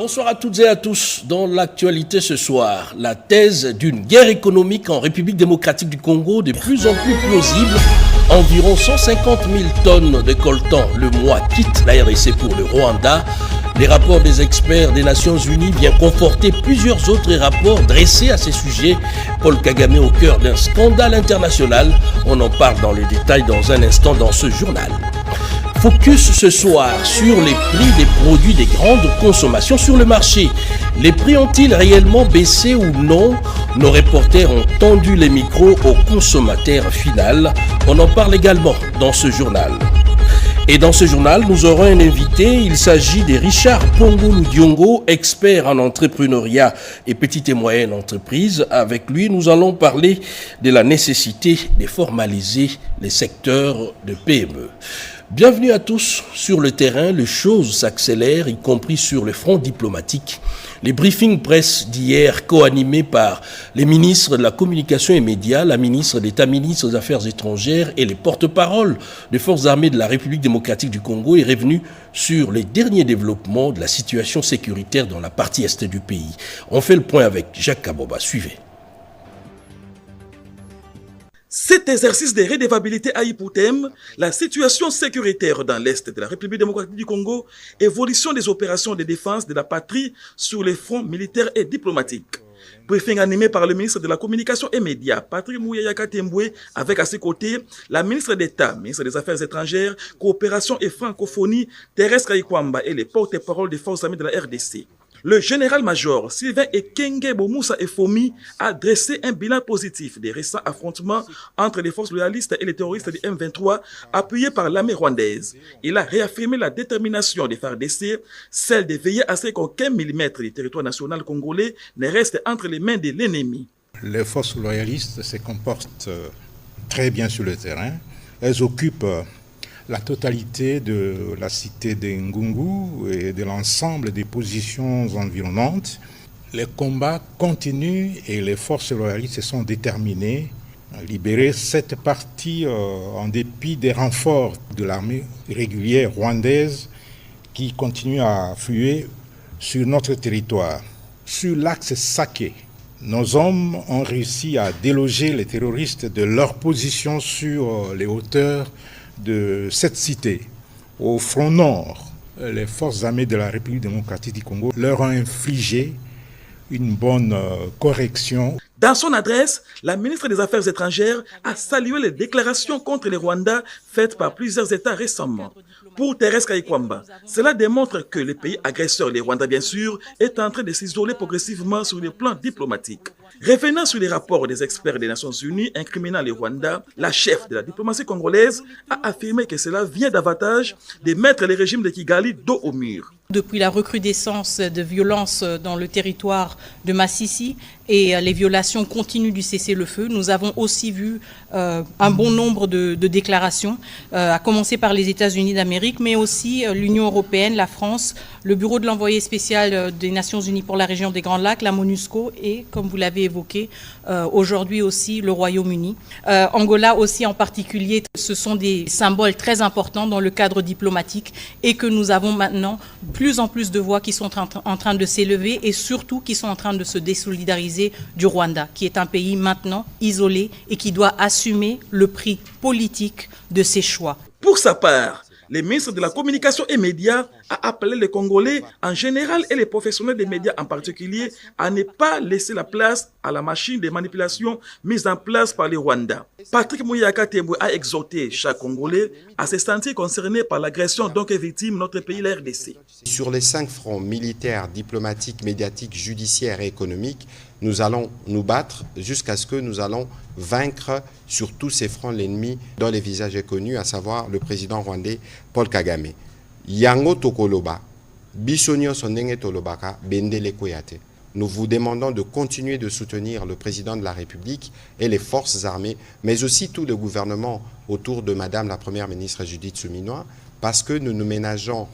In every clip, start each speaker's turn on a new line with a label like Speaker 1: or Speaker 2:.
Speaker 1: Bonsoir à toutes et à tous. Dans l'actualité ce soir, la thèse d'une guerre économique en République démocratique du Congo de plus en plus plausible. Environ 150 000 tonnes de coltan le mois quittent la RDC pour le Rwanda. Les rapports des experts des Nations Unies viennent conforter plusieurs autres rapports dressés à ces sujets. Paul Kagame au cœur d'un scandale international. On en parle dans le détail dans un instant dans ce journal. Focus ce soir sur les prix des produits des grandes consommations sur le marché. Les prix ont-ils réellement baissé ou non? Nos reporters ont tendu les micros au consommateur final. On en parle également dans ce journal. Et dans ce journal, nous aurons un invité. Il s'agit de Richard Pongolu Diongo, expert en entrepreneuriat et petites et moyennes entreprises. Avec lui, nous allons parler de la nécessité de formaliser les secteurs de PME. Bienvenue à tous sur le terrain. Les choses s'accélèrent, y compris sur le front diplomatique. Les briefings presse d'hier, co-animés par les ministres de la Communication et Médias, la ministre d'État, ministre des Affaires étrangères et les porte-paroles des forces armées de la République démocratique du Congo, est revenu sur les derniers développements de la situation sécuritaire dans la partie est du pays. On fait le point avec Jacques Kaboba. Suivez.
Speaker 2: Cet exercice de redevabilité a eu pour thème la situation sécuritaire dans l'Est de la République démocratique du Congo, évolution des opérations de défense de la patrie sur les fronts militaires et diplomatiques. Briefing animé par le ministre de la Communication et Médias, Patrick Mouyayaka Temboué, avec à ses côtés la ministre d'État, ministre des Affaires étrangères, Coopération et Francophonie, Thérèse Kayikwamba et les porte-paroles des forces armées de la RDC. Le général-major Sylvain Ekenge Bomoussa Efomi a dressé un bilan positif des récents affrontements entre les forces loyalistes et les terroristes du M23 appuyés par l'armée rwandaise. Il a réaffirmé la détermination des FARDC, celle de veiller à ce qu'aucun millimètre du territoire national congolais ne reste entre les mains de l'ennemi.
Speaker 3: Les forces loyalistes se comportent très bien sur le terrain. Elles occupent la totalité de la cité de Ngungu et de l'ensemble des positions environnantes. Les combats continuent et les forces loyalistes se sont déterminées à libérer cette partie en dépit des renforts de l'armée régulière rwandaise qui continue à affluer sur notre territoire. Sur l'axe Saké, nos hommes ont réussi à déloger les terroristes de leur position sur les hauteurs de cette cité. Au front nord, les forces armées de la République démocratique du Congo leur ont infligé une bonne correction.
Speaker 2: Dans son adresse, la ministre des Affaires étrangères a salué les déclarations contre les Rwandais faites par plusieurs États récemment. Pour Thérèse Kayikwamba, cela démontre que le pays agresseur, les Rwandais bien sûr, est en train de s'isoler progressivement sur le plan diplomatique. Revenant sur les rapports des experts des Nations Unies incriminant les Rwandais, la chef de la diplomatie congolaise a affirmé que cela vient davantage de mettre le régime de Kigali dos au mur.
Speaker 4: Depuis la recrudescence de violences dans le territoire de Massissi et les violations continues du cessez-le-feu, nous avons aussi vu un bon nombre de déclarations, à commencer par les États-Unis d'Amérique, mais aussi l'Union européenne, la France, le bureau de l'envoyé spécial des Nations Unies pour la région des Grands Lacs, la MONUSCO et, comme vous l'avez évoqué, aujourd'hui aussi le Royaume-Uni. Angola aussi en particulier, ce sont des symboles très importants dans le cadre diplomatique et que nous avons maintenant plus en plus de voix qui sont en train de s'élever et surtout qui sont en train de se désolidariser du Rwanda, qui est un pays maintenant isolé et qui doit assumer le prix politique de ses choix.
Speaker 2: Pour sa part, le ministre de la Communication et Médias a appelé les Congolais en général et les professionnels des médias en particulier à ne pas laisser la place à la machine de manipulation mise en place par les Rwandais. Patrick Mouyayaka Temboué a exhorté chaque Congolais à se sentir concerné par l'agression dont est victime notre pays, la RDC.
Speaker 5: Sur les 5 fronts militaires, diplomatiques, médiatiques, judiciaires et économiques, nous allons nous battre jusqu'à ce que nous allons vaincre sur tous ces fronts l'ennemi dont les visages est connu, à savoir le président rwandais Paul Kagame. Yango Tokoloba, Bisonio Sondenge Tolobaka, Bendele Koyate. Nous vous demandons de continuer de soutenir le président de la République et les forces armées, mais aussi tout le gouvernement autour de Madame la Première ministre Judith Suminwa, parce que nous ne ménageons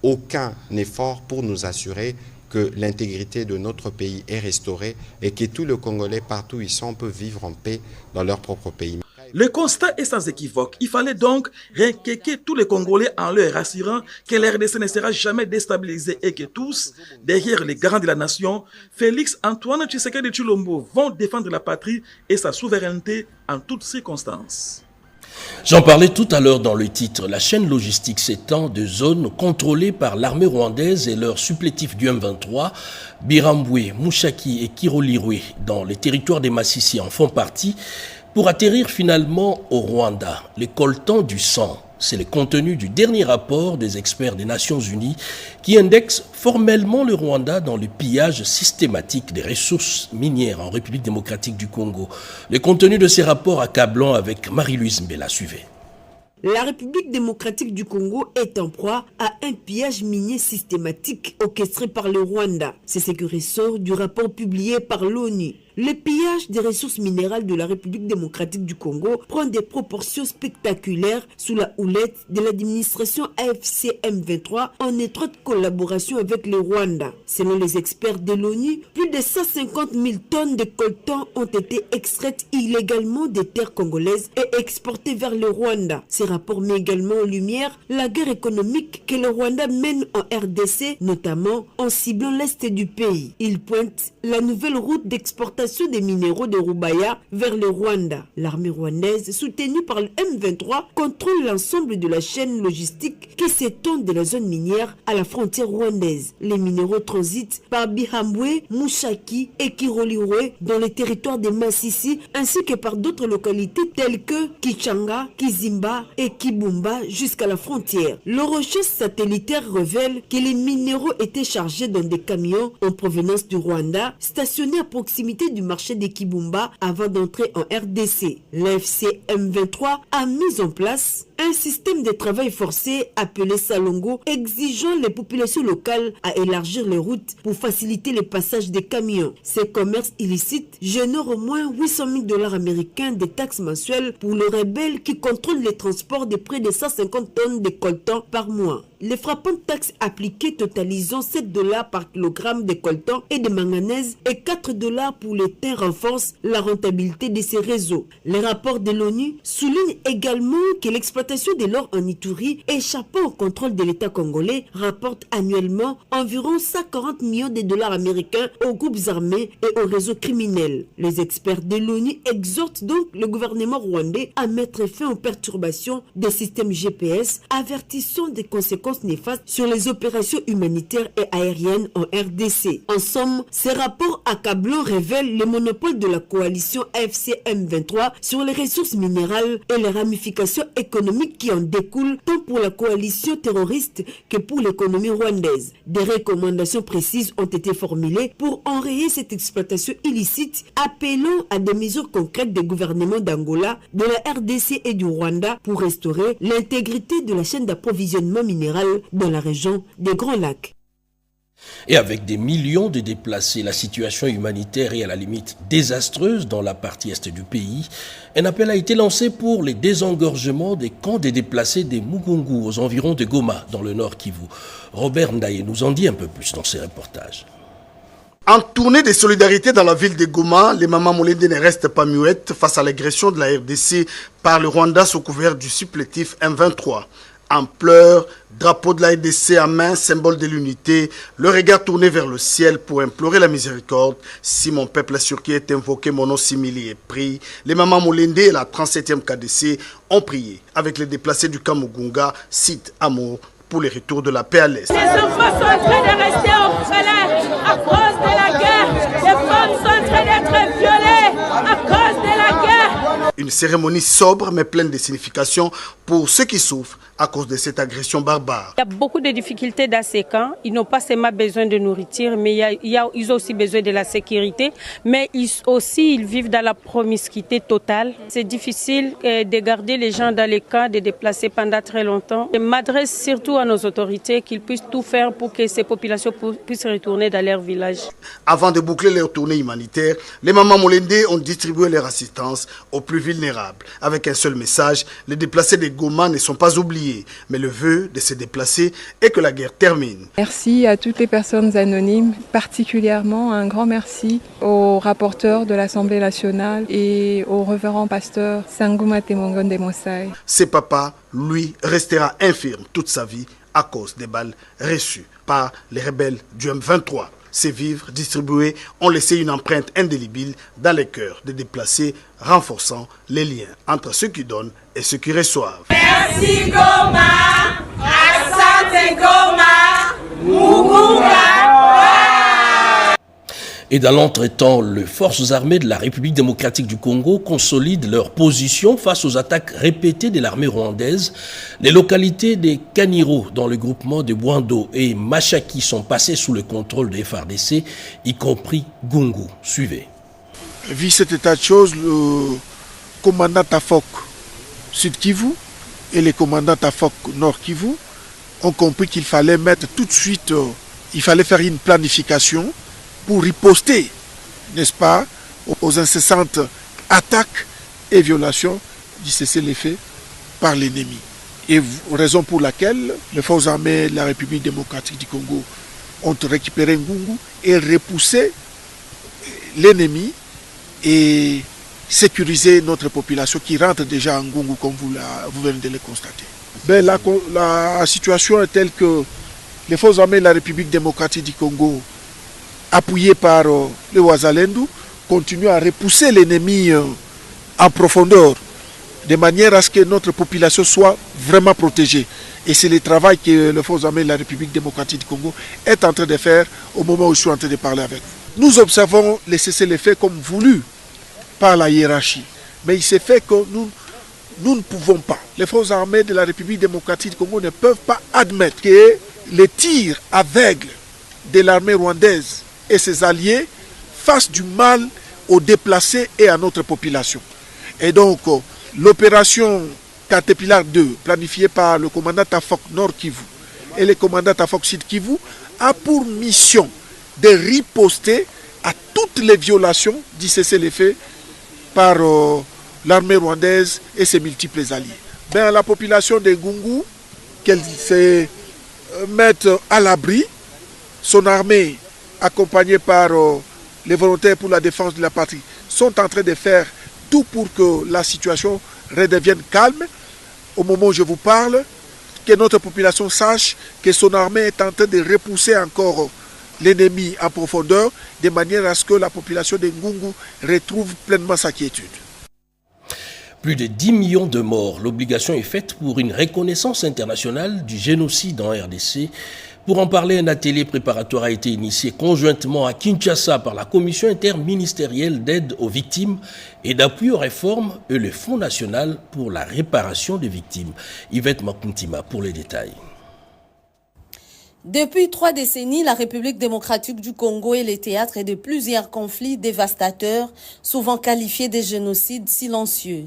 Speaker 5: aucun effort pour nous assurer que l'intégrité de notre pays est restaurée et que tous les Congolais, partout où ils sont, peuvent vivre en paix dans leur propre pays.
Speaker 2: Le constat est sans équivoque. Il fallait donc réinquiéter tous les Congolais en leur rassurant que la RDC ne sera jamais déstabilisée et que tous, derrière les garants de la nation, Félix Antoine Tshisekedi Tshilombo, vont défendre la patrie et sa souveraineté en toutes circonstances.
Speaker 1: J'en parlais tout à l'heure dans le titre. La chaîne logistique s'étend de zones contrôlées par l'armée rwandaise et leurs supplétifs du M23, Birambwe, Mushaki et Kirolirwe, dans les territoires des Massissi en font partie, pour atterrir finalement au Rwanda. Les coltans du sang, c'est le contenu du dernier rapport des experts des Nations Unies qui indexe formellement le Rwanda dans le pillage systématique des ressources minières en République démocratique du Congo. Le contenu de ces rapports accablant avec Marie-Louise Mbela, suivez.
Speaker 6: La République démocratique du Congo est en proie à un pillage minier systématique orchestré par le Rwanda. C'est ce qui ressort du rapport publié par l'ONU. Le pillage des ressources minérales de la République démocratique du Congo prend des proportions spectaculaires sous la houlette de l'administration AFC M23 en étroite collaboration avec le Rwanda. Selon les experts de l'ONU, plus de 150 000 tonnes de coltan ont été extraites illégalement des terres congolaises et exportées vers le Rwanda. Ce rapport met également en lumière la guerre économique que le Rwanda mène en RDC, notamment en ciblant l'est du pays. Il pointe la nouvelle route d'exportation des minéraux de Rubaya vers le Rwanda. L'armée rwandaise, soutenue par le M23, contrôle l'ensemble de la chaîne logistique qui s'étend de la zone minière à la frontière rwandaise. Les minéraux transitent par Bihambwe, Mushaki et Kirolirwe dans les territoires des Massissi ainsi que par d'autres localités telles que Kichanga, Kizimba et Kibumba jusqu'à la frontière. Le recherche satellitaire révèle que les minéraux étaient chargés dans des camions en provenance du Rwanda stationnés à proximité du marché de Kibumba avant d'entrer en RDC. L'AFC M23 a mis en place un système de travail forcé appelé Salongo, exigeant les populations locales à élargir les routes pour faciliter le passage des camions. Ces commerces illicites génèrent au moins 800 000 $ américains de taxes mensuelles pour le rebelle qui contrôle les transports de près de 150 tonnes de coltan par mois. Les frappantes taxes appliquées totalisant 7 $ par kilogramme de coltan et de manganèse et 4 $ pour les terres renforcent la rentabilité de ces réseaux. Les rapports de l'ONU soulignent également que l'exploitation de l'or en Ituri, échappant au contrôle de l'État congolais, rapporte annuellement environ 140 millions de $ américains aux groupes armés et aux réseaux criminels. Les experts de l'ONU exhortent donc le gouvernement rwandais à mettre fin aux perturbations des systèmes GPS, avertissant des conséquences néfastes sur les opérations humanitaires et aériennes en RDC. En somme, ces rapports accablants révèlent le monopole de la coalition AFC M23 sur les ressources minérales et les ramifications économiques qui en découlent tant pour la coalition terroriste que pour l'économie rwandaise. Des recommandations précises ont été formulées pour enrayer cette exploitation illicite, appelant à des mesures concrètes des gouvernements d'Angola, de la RDC et du Rwanda pour restaurer l'intégrité de la chaîne d'approvisionnement minéral dans la région des Grands Lacs.
Speaker 1: Et avec des millions de déplacés, la situation humanitaire est à la limite désastreuse dans la partie est du pays. Un appel a été lancé pour les désengorgements des camps des déplacés des Mugungu aux environs de Goma, dans le nord Kivu. Robert Ndaye nous en dit un peu plus dans ses reportages.
Speaker 7: En tournée de solidarité dans la ville de Goma, les mamans Molende ne restent pas muettes face à l'agression de la RDC par le Rwanda sous couvert du supplétif M23. En pleurs, drapeau de la RDC à main, symbole de l'unité, le regard tourné vers le ciel pour implorer la miséricorde. Si mon peuple sur qui est invoqué, mon nom simili est pris. Les mamans Molende et la 37e KDC ont prié avec les déplacés du camp Mugunga, site Amour, pour le retour de la paix à l'Est.
Speaker 8: Les enfants sont en train de rester orphelins à cause de la guerre. Les femmes sont en train d'être violées à cause de la guerre.
Speaker 7: Une cérémonie sobre mais pleine de signification pour ceux qui souffrent à cause de cette agression barbare.
Speaker 8: Il y a beaucoup de difficultés dans ces camps. Ils n'ont pas seulement besoin de nourriture, mais ils ont aussi besoin de la sécurité. Mais ils vivent dans la promiscuité totale. C'est difficile de garder les gens dans les camps, de déplacer pendant très longtemps. Je m'adresse surtout à nos autorités qu'ils puissent tout faire pour que ces populations puissent retourner dans leur village.
Speaker 7: Avant de boucler leur tournée humanitaire, les mamans Molende ont distribué leur assistance aux plus vulnérables. Avec un seul message, les déplacés de Goma ne sont pas oubliés. oubliés. Mais le vœu de se déplacer est que la guerre termine.
Speaker 9: Merci à toutes les personnes anonymes, particulièrement un grand merci au rapporteur de l'Assemblée nationale et au révérend pasteur Sanguma Temongonde Mosai.
Speaker 7: Ce papa, lui, restera infirme toute sa vie à cause des balles reçues par les rebelles du M23. Ces vivres distribués ont laissé une empreinte indélébile dans les cœurs des déplacés, renforçant les liens entre ceux qui donnent et ceux qui reçoivent.
Speaker 10: Merci Goma, Asante Goma, Mugunga.
Speaker 1: Et dans l'entretemps, les forces armées de la République démocratique du Congo consolident leur position face aux attaques répétées de l'armée rwandaise. Les localités de Kaniro, dans le groupement de Bwando, et Machaki sont passées sous le contrôle des FARDC, y compris Gungu. Suivez.
Speaker 11: Vu cet état de choses, le commandant Tafok Sud Kivu et les commandants Tafok Nord Kivu ont compris qu'il fallait mettre tout de suite, il fallait faire une planification pour riposter, n'est-ce pas, aux incessantes attaques et violations du cessez-le-feu par l'ennemi. Et raison pour laquelle les forces armées de la République démocratique du Congo ont récupéré Ngungu et repoussé l'ennemi et sécurisé notre population qui rentre déjà en Ngungu comme vous venez de le constater. La situation est telle que les forces armées de la République démocratique du Congo, appuyées par les Ouazalendou, continuent à repousser l'ennemi en profondeur, de manière à ce que notre population soit vraiment protégée. Et c'est le travail que les forces armées de la République démocratique du Congo est en train de faire au moment où je suis en train de parler avec vous. Nous observons les cessez-le-feu comme voulu par la hiérarchie. Mais il s'est fait que nous ne pouvons pas. Les forces armées de la République démocratique du Congo ne peuvent pas admettre que les tirs aveugles de l'armée rwandaise et ses alliés fassent du mal aux déplacés et à notre population. Et donc, l'opération Caterpillar 2, planifiée par le commandant Tafok Nord Kivu et le commandant Tafok Sud Kivu, a pour mission de riposter à toutes les violations du cessez-le-feu par l'armée rwandaise et ses multiples alliés. La population de Ngungu, qu'elle se mette à l'abri, son armée accompagnés par les volontaires pour la défense de la patrie, sont en train de faire tout pour que la situation redevienne calme. Au moment où je vous parle, que notre population sache que son armée est en train de repousser encore l'ennemi en profondeur, de manière à ce que la population de Ngungu retrouve pleinement sa quiétude.
Speaker 1: Plus de 10 millions de morts. L'obligation est faite pour une reconnaissance internationale du génocide en RDC. Pour en parler, un atelier préparatoire a été initié conjointement à Kinshasa par la Commission interministérielle d'aide aux victimes et d'appui aux réformes et le Fonds national pour la réparation des victimes. Yvette Makuntima pour les détails.
Speaker 12: Depuis 3 décennies, la République démocratique du Congo est le théâtre de plusieurs conflits dévastateurs, souvent qualifiés de génocides silencieux.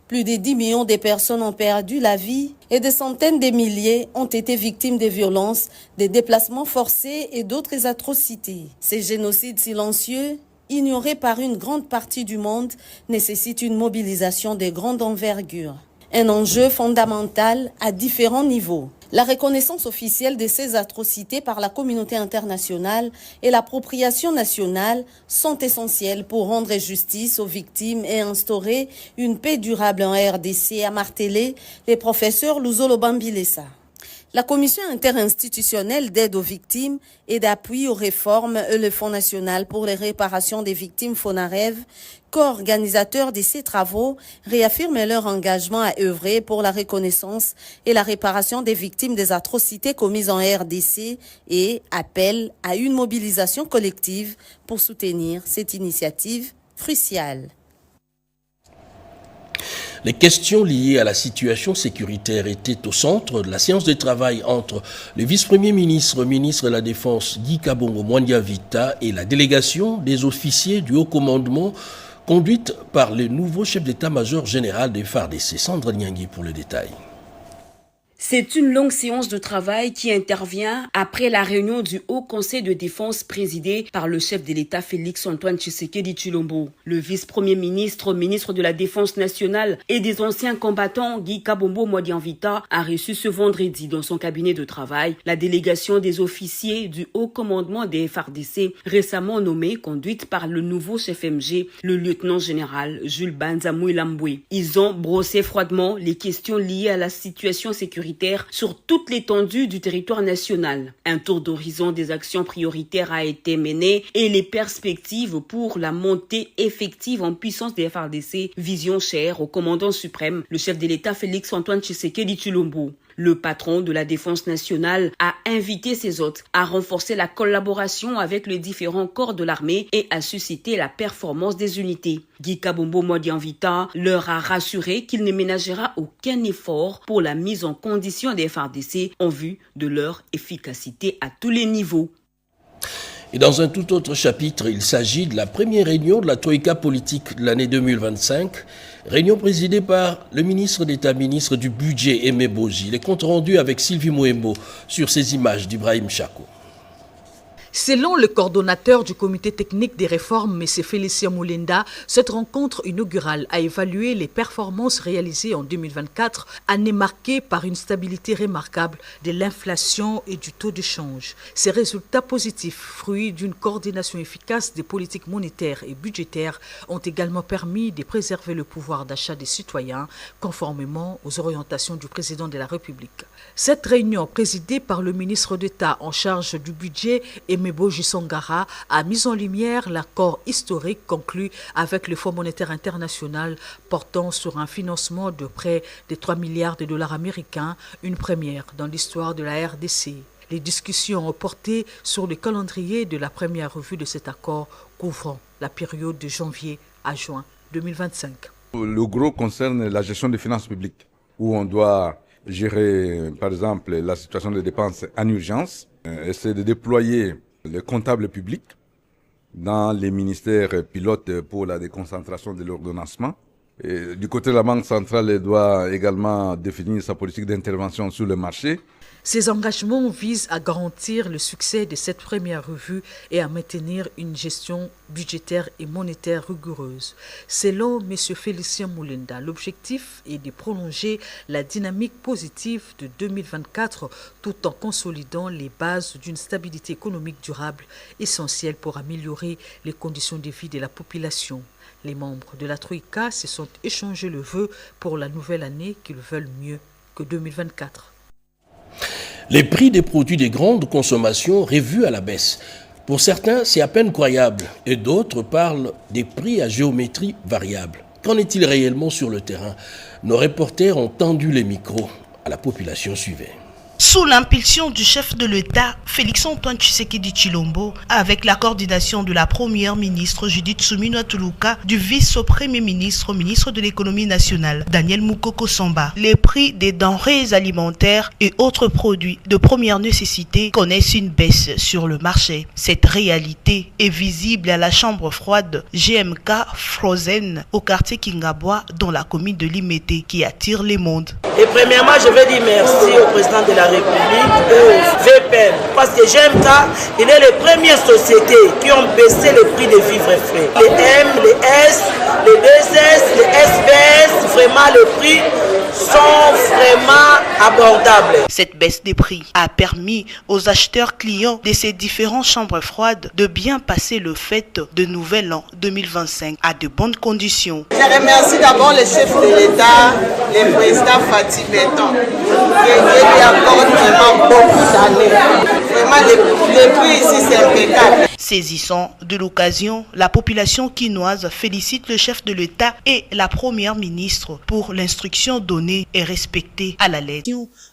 Speaker 12: Plus de 10 millions de personnes ont perdu la vie et des centaines de milliers ont été victimes de violences, de déplacements forcés et d'autres atrocités. Ces génocides silencieux, ignorés par une grande partie du monde, nécessitent une mobilisation de grande envergure. Un enjeu fondamental à différents niveaux. La reconnaissance officielle de ces atrocités par la communauté internationale et l'appropriation nationale sont essentielles pour rendre justice aux victimes et instaurer une paix durable en RDC, a martelé le professeur Luzolo Bambilesa. La Commission interinstitutionnelle d'aide aux victimes et d'appui aux réformes et le Fonds national pour les réparations des victimes FONAREV, co-organisateurs de ces travaux, réaffirment leur engagement à œuvrer pour la reconnaissance et la réparation des victimes des atrocités commises en RDC et appellent à une mobilisation collective pour soutenir cette initiative cruciale.
Speaker 1: Les questions liées à la situation sécuritaire étaient au centre de la séance de travail entre le vice-premier ministre, ministre de la Défense Guy Kabongo Mwandiavita et la délégation des officiers du haut commandement conduite par le nouveau chef d'état-major général des FARDC, Sandra Nyangui pour le détail.
Speaker 13: C'est une longue séance de travail qui intervient après la réunion du Haut Conseil de défense présidé par le chef de l'État Félix-Antoine Tshisekedi Tshilombo. Le vice-premier ministre, ministre de la Défense nationale et des anciens combattants Guy Kabombo Modianvita a reçu ce vendredi dans son cabinet de travail la délégation des officiers du Haut Commandement des FARDC récemment nommée, conduite par le nouveau chef MG, le lieutenant-général Jules Banzamouy Lamboué. Ils ont brossé froidement les questions liées à la situation sécuritaire sur toute l'étendue du territoire national. Un tour d'horizon des actions prioritaires a été mené et les perspectives pour la montée effective en puissance des FARDC, vision chère au commandant suprême, le chef de l'État Félix-Antoine Tshisekedi Tshilombo. Le patron de la Défense nationale a invité ses hôtes à renforcer la collaboration avec les différents corps de l'armée et à susciter la performance des unités. Guy Kabombo Modianvita leur a rassuré qu'il ne ménagera aucun effort pour la mise en condition des FARDC en vue de leur efficacité à tous les niveaux.
Speaker 1: Et dans un tout autre chapitre, il s'agit de la première réunion de la Troïka politique de l'année 2025, réunion présidée par le ministre d'État, ministre du Budget, Aimé Boji. Les comptes rendus avec Sylvie Mouembo sur ces images d'Ibrahim Chako.
Speaker 14: Selon le coordonnateur du comité technique des réformes, M. Félicien Moulenda, cette rencontre inaugurale a évalué les performances réalisées en 2024, année marquée par une stabilité remarquable de l'inflation et du taux de change. Ces résultats positifs, fruits d'une coordination efficace des politiques monétaires et budgétaires, ont également permis de préserver le pouvoir d'achat des citoyens, conformément aux orientations du président de la République. Cette réunion, présidée par le ministre d'État en charge du budget, Aimé Boji Sangara, a mis en lumière l'accord historique conclu avec le Fonds monétaire international portant sur un financement de près de 3 milliards de dollars américains, une première dans l'histoire de la RDC. Les discussions ont porté sur le calendrier de la première revue de cet accord couvrant la période de janvier à juin 2025.
Speaker 15: Le gros concerne la gestion des finances publiques, où on doit gérer, par exemple, la situation des dépenses en urgence, essayer de déployer les comptables publics dans les ministères pilotes pour la déconcentration de l'ordonnancement. Et du côté de la Banque centrale, elle doit également définir sa politique d'intervention sur le marché.
Speaker 14: Ces engagements visent à garantir le succès de cette première revue et à maintenir une gestion budgétaire et monétaire rigoureuse. Selon M. Félicien Moulenda, l'objectif est de prolonger la dynamique positive de 2024 tout en consolidant les bases d'une stabilité économique durable essentielle pour améliorer les conditions de vie de la population. Les membres de la Troïka se sont échangés le vœu pour la nouvelle année qu'ils veulent mieux que 2024.
Speaker 1: Les prix des produits de grande consommation revus à la baisse. Pour certains, c'est à peine croyable et d'autres parlent des prix à géométrie variable. Qu'en est-il réellement sur le terrain? Nos reporters ont tendu les micros à la population suivante.
Speaker 16: Sous l'impulsion du chef de l'État, Félix-Antoine Tshisekedi Tshilombo, avec la coordination de la première ministre Judith Suminwa Tuluka, du vice-premier ministre, ministre de l'économie nationale, Daniel Moukoko Samba, les prix des denrées alimentaires et autres produits de première nécessité connaissent une baisse sur le marché. Cette réalité est visible à la chambre froide GMK Frozen au quartier Kingabwa dans la commune de Limete qui attire les mondes.
Speaker 17: Et premièrement, je veux dire merci au président de la République et au VPN parce que GMK, il est les premières sociétés qui ont baissé le prix des vivres frais. Les M, les S, les 2S, les SBS, vraiment les prix sont vraiment abordables.
Speaker 16: Cette baisse des prix a permis aux acheteurs clients de ces différentes chambres froides de bien passer le fête de Nouvel An 2025 à de bonnes conditions.
Speaker 18: Je remercie d'abord le chef de l'État, le président Fatih Béton, qui lui accorde vraiment beaucoup d'années. Vraiment, les prix ici, c'est impeccable.
Speaker 16: Saisissant de l'occasion, la population quinoise félicite le chef de l'État et la première ministre pour l'instruction donnée et respectée à la lettre.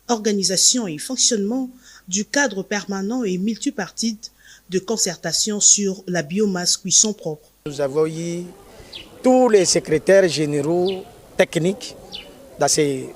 Speaker 19: Organisation et fonctionnement du cadre permanent et multipartite de concertation sur la biomasse cuisson propre.
Speaker 20: Nous avons eu tous les secrétaires généraux techniques dans ces